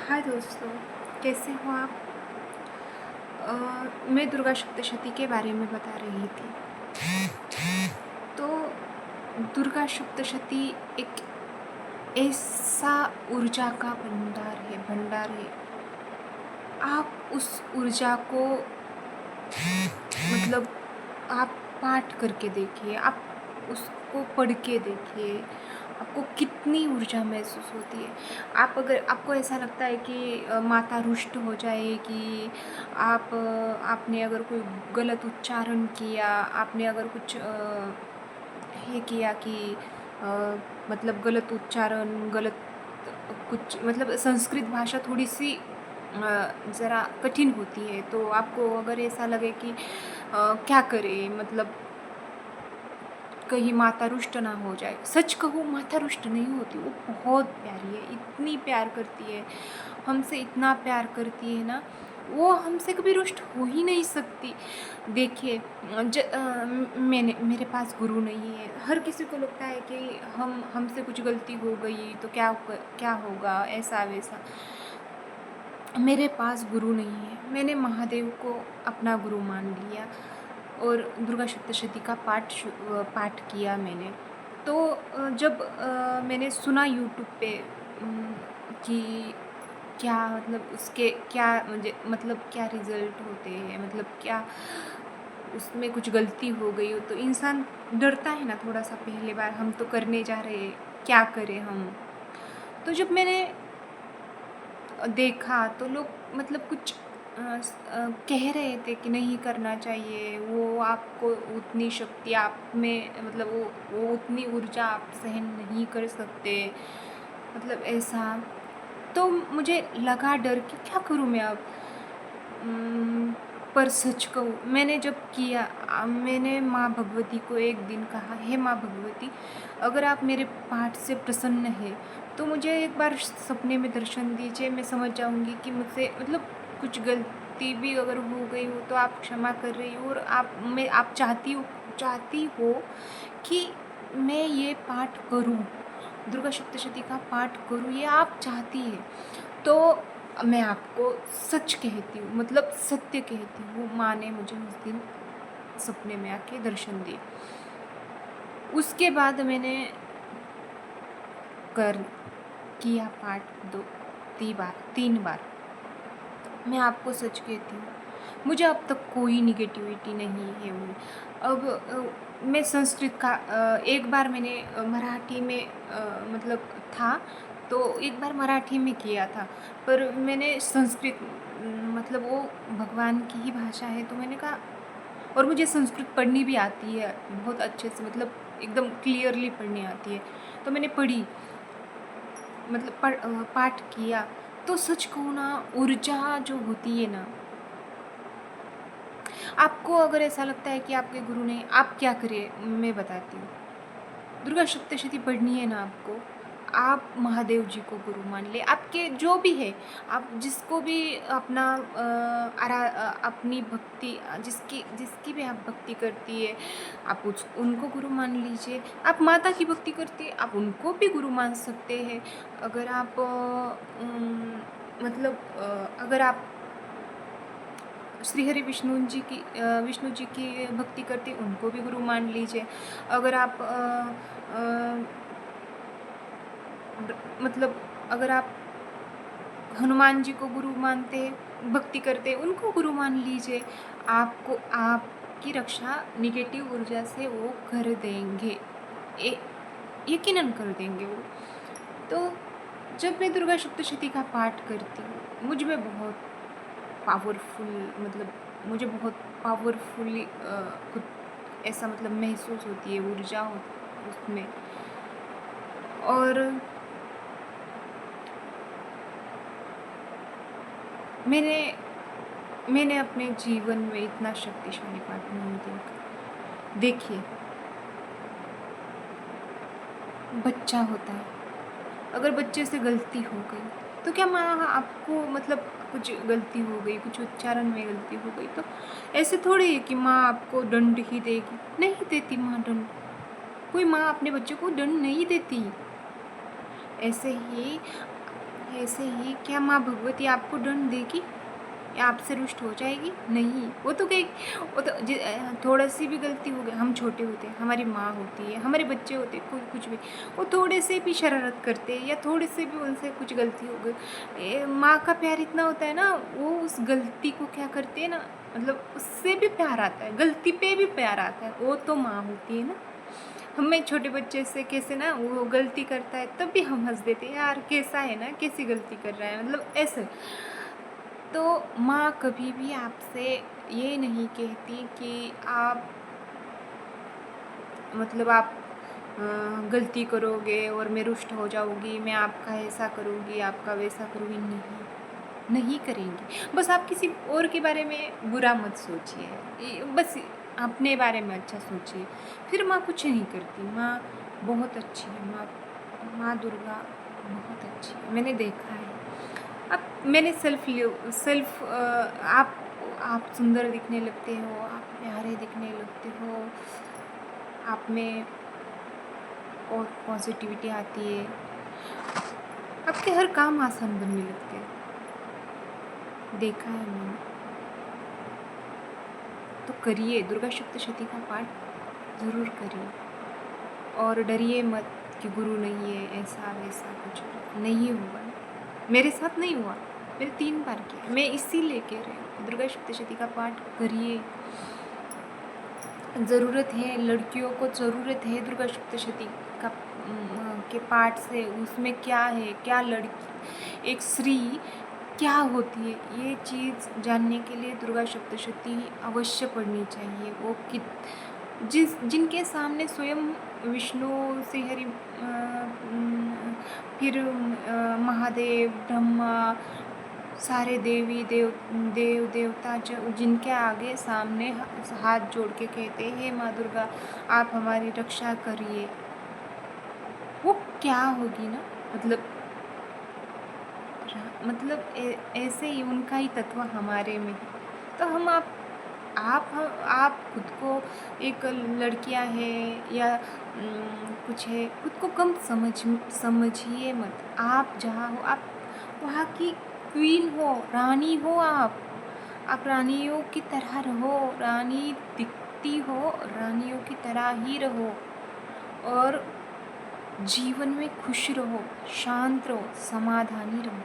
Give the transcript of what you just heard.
हाय दोस्तों, कैसे हो आप? मैं दुर्गा सप्तशती के बारे में बता रही थी। तो दुर्गा सप्तशती एक ऐसा ऊर्जा का भंडार है। आप उस ऊर्जा को मतलब आप पाठ करके देखिए, आप उसको पढ़ के देखिए, आपको कितनी ऊर्जा महसूस होती है। अगर आपको ऐसा लगता है कि माता रुष्ट हो जाएगी, आपने अगर कोई गलत उच्चारण किया, आपने अगर कुछ ये किया कि मतलब गलत उच्चारण, गलत कुछ मतलब संस्कृत भाषा थोड़ी-सी ज़रा कठिन होती है, तो आपको अगर ऐसा लगे कि क्या करें, मतलब कहीं माता रुष्ट ना हो जाए। सच कहूँ, माता रुष्ट नहीं होती, वो बहुत प्यारी है, इतनी प्यार करती है, हमसे इतना प्यार करती है ना, वो हमसे कभी रुष्ट हो ही नहीं सकती। देखिए, मेरे पास गुरु नहीं है। हर किसी को लगता है कि हमसे कुछ गलती हो गई तो क्या होगा, ऐसा वैसा। मेरे पास गुरु नहीं है। मैंने महादेव को अपना गुरु मान लिया और दुर्गा सप्तशती का पाठ किया मैंने। तो जब मैंने सुना यूट्यूब पे कि क्या मतलब उसके क्या मुझे मतलब क्या रिज़ल्ट होते हैं, मतलब क्या उसमें कुछ गलती हो गई हो, तो इंसान डरता है ना थोड़ा-सा। पहली बार हम तो करने जा रहे हैं, क्या करें हम? तो जब मैंने देखा तो लोग मतलब कुछ कह रहे थे कि नहीं करना चाहिए, वो आपको उतनी शक्ति आप में, मतलब वो उतनी ऊर्जा आप सहन नहीं कर सकते, मतलब ऐसा। तो मुझे लगा डर कि क्या करूँ मैं अब? उम, पर सच कहूँ, मैंने जब किया मैंने माँ भगवती को एक दिन कहा, हे माँ भगवती, अगर आप मेरे पाठ से प्रसन्न हैं तो मुझे एक बार सपने में दर्शन दीजिए। मैं समझ जाऊँगी कि मुझसे मतलब कुछ गलती भी अगर हो गई हो तो आप क्षमा कर रही हो, और आप चाहती हो कि मैं ये पाठ करूँ, दुर्गा सप्तशती का पाठ करूँ, ये आप चाहती हैं। तो मैं आपको सच कहती हूँ, मतलब सत्य कहती हूँ, माँ ने मुझे उस दिन सपने में आके दर्शन दिए। उसके बाद मैंने कर किया पाठ 3 बार। मैं आपको सच कहती हूँ, मुझे अब तक कोई नेगेटिविटी नहीं है हुई। अब मैं संस्कृत का एक बार मैंने मराठी में मतलब था, तो एक बार मराठी में किया था, पर मैंने संस्कृत मतलब वो भगवान की ही भाषा है, तो मैंने कहा, और मुझे संस्कृत पढ़नी भी आती है बहुत अच्छे से, मतलब एकदम क्लियरली पढ़नी आती है, तो मैंने पढ़ी, मतलब पाठ किया। तो सच कहूँ ना, ऊर्जा जो होती है ना, आपको अगर ऐसा लगता है कि आपके गुरु ने, आप क्या करिए, मैं बताती हूँ। दुर्गा सप्तशती पढ़नी है ना आपको, आप महादेव जी को गुरु मान ले, आपके जो भी है, आप जिसको भी अपनी भक्ति जिसकी जिसकी भी आप भक्ति करती है, आप उनको गुरु मान लीजिए। आप माता की भक्ति करती है, आप उनको भी गुरु मान सकते हैं। अगर आप मतलब अगर आप श्री हरि विष्णु जी की भक्ति करते, उनको भी गुरु मान लीजिए। अगर आप मतलब अगर आप हनुमान जी को गुरु मानते, भक्ति करते, उनको गुरु मान लीजिए। आपको आपकी रक्षा नेगेटिव ऊर्जा से वो कर देंगे, ए यकीनन कर देंगे वो। तो जब मैं दुर्गा सप्तशती का पाठ करती हूँ, मुझ में बहुत पावरफुल मतलब मुझे बहुत पावरफुली कुछ ऐसा मतलब महसूस होती है, ऊर्जा हो उसमें। और मैंने मैंने अपने जीवन में इतना शक्तिशाली पाठ नहीं देखा। देखिए, बच्चा होता है, अगर बच्चे से गलती हो गई, तो क्या माँ आपको मतलब कुछ गलती हो गई, कुछ उच्चारण में गलती हो गई, तो ऐसे थोड़ी है कि माँ आपको दंड ही देगी, नहीं देती माँ दंड। कोई माँ अपने बच्चे को दंड नहीं देती। ऐसे ही ऐसे ही क्या माँ भगवती आपको दंड देगी या आपसे रुष्ट हो जाएगी? नहीं, वो तो कहीं, वो तो थोड़ा सी भी गलती हो गई, हम छोटे होते हैं, हमारी माँ होती है, हमारे बच्चे होते हैं, कोई कुछ भी, वो थोड़े से भी शरारत करते हैं या थोड़े से भी उनसे कुछ गलती हो गई, माँ का प्यार इतना होता है ना, वो उस गलती को क्या करती है ना, मतलब उससे भी प्यार आता है, गलती पे भी प्यार आता है, वो तो माँ होती है ना। हमें छोटे बच्चे से कैसे ना, वो गलती करता है तब भी हम हंस देते हैं, यार कैसा है ना, कैसी गलती कर रहा है, मतलब ऐसे। तो माँ कभी भी आपसे ये नहीं कहती कि आप, मतलब आप गलती करोगे और मैं रुष्ट हो जाऊँगी, मैं आपका ऐसा करूँगी, आपका वैसा करूँगी, नहीं, नहीं करेंगी। बस आप किसी और के बारे में बुरा मत सोचिए, बस अपने बारे में अच्छा सोचिए, फिर माँ कुछ नहीं करती, माँ बहुत अच्छी है, माँ माँ दुर्गा बहुत अच्छी है, मैंने देखा है। अब मैंने सेल्फ आप सुंदर दिखने लगते हो, आप प्यारे दिखने लगते हो, आप में और पॉजिटिविटी आती है, आपके हर काम आसान बनने लगते हैं, देखा है मैंने। तो करिए, दुर्गा सप्तशती का पाठ ज़रूर करिए और डरिए मत कि गुरु नहीं है, ऐसा वैसा कुछ नहीं होगा। मेरे साथ नहीं हुआ, मैंने 3 बार किया, मैं इसीलिए कह रही हूँ दुर्गा सप्तशती का पाठ करिए। ज़रूरत है, लड़कियों को ज़रूरत है दुर्गा सप्तशती का के पाठ से, उसमें क्या है, क्या लड़की, एक स्त्री क्या होती है, ये चीज़ जानने के लिए दुर्गा सप्तशती अवश्य पढ़नी चाहिए। वो जिनके सामने स्वयं विष्णु, श्रीहरि, फिर महादेव, ब्रह्मा, सारे देव देवता जिनके आगे सामने हाथ जोड़ के कहते हैं, हे माँ दुर्गा आप हमारी रक्षा करिए, वो क्या होगी ना, मतलब ऐसे ही उनका ही तत्व हमारे में है। तो हम आप खुद को, एक लड़कियां हैं या कुछ है, खुद को कम समझिए मत। आप जहाँ हो, आप वहाँ की क्वीन हो, रानी हो, आप रानियों की तरह रहो, रानी दिखती हो, रानियों की तरह ही रहो और जीवन में खुश रहो, शांत रहो, समाधानी रहो।